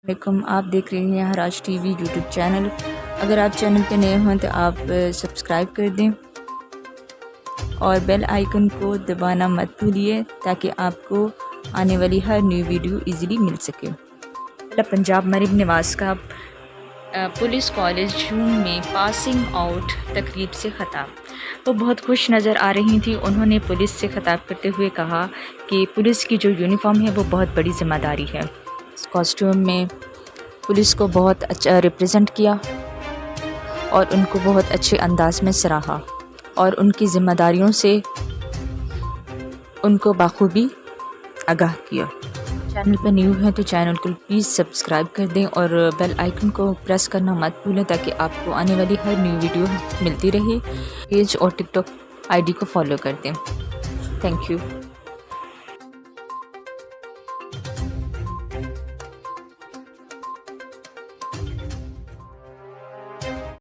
علیکم، آپ دیکھ رہے ہیں Hiraj T V YouTube channel. اگر آپ چینل پہ نئے ہوں تو آپ سبسکرائب کر دیں اور بیل آئیکن کو دبانا مت بھولیے تاکہ آپ کو آنے والی ہر نیو ویڈیو ایزیلی مل سکے۔ پنجاب مریم نواز کا پولیس کالج جون میں پاسنگ آؤٹ تقریب سے خطاب۔ وہ بہت خوش نظر آ رہی تھیں۔ انہوں نے پولیس سے خطاب کرتے ہوئے کہا کہ پولیس کی جو یونیفارم ہے وہ بہت بڑی ذمہ داری ہے۔ اس کاسٹیوم میں پولیس کو بہت اچھا ریپرزینٹ کیا اور ان کو بہت اچھے انداز میں سراہا اور ان کی ذمہ داریوں سے ان کو بخوبی آگاہ کیا۔ چینل پہ نیو ہیں تو چینل کو پلیز سبسکرائب کر دیں اور بیل آئیکن کو پریس کرنا مت بھولیں تاکہ آپ کو آنے والی ہر نیو ویڈیو ملتی رہے۔ پیج اور ٹک ٹاک آئی ڈی کو فالو کر دیں۔ Thank you.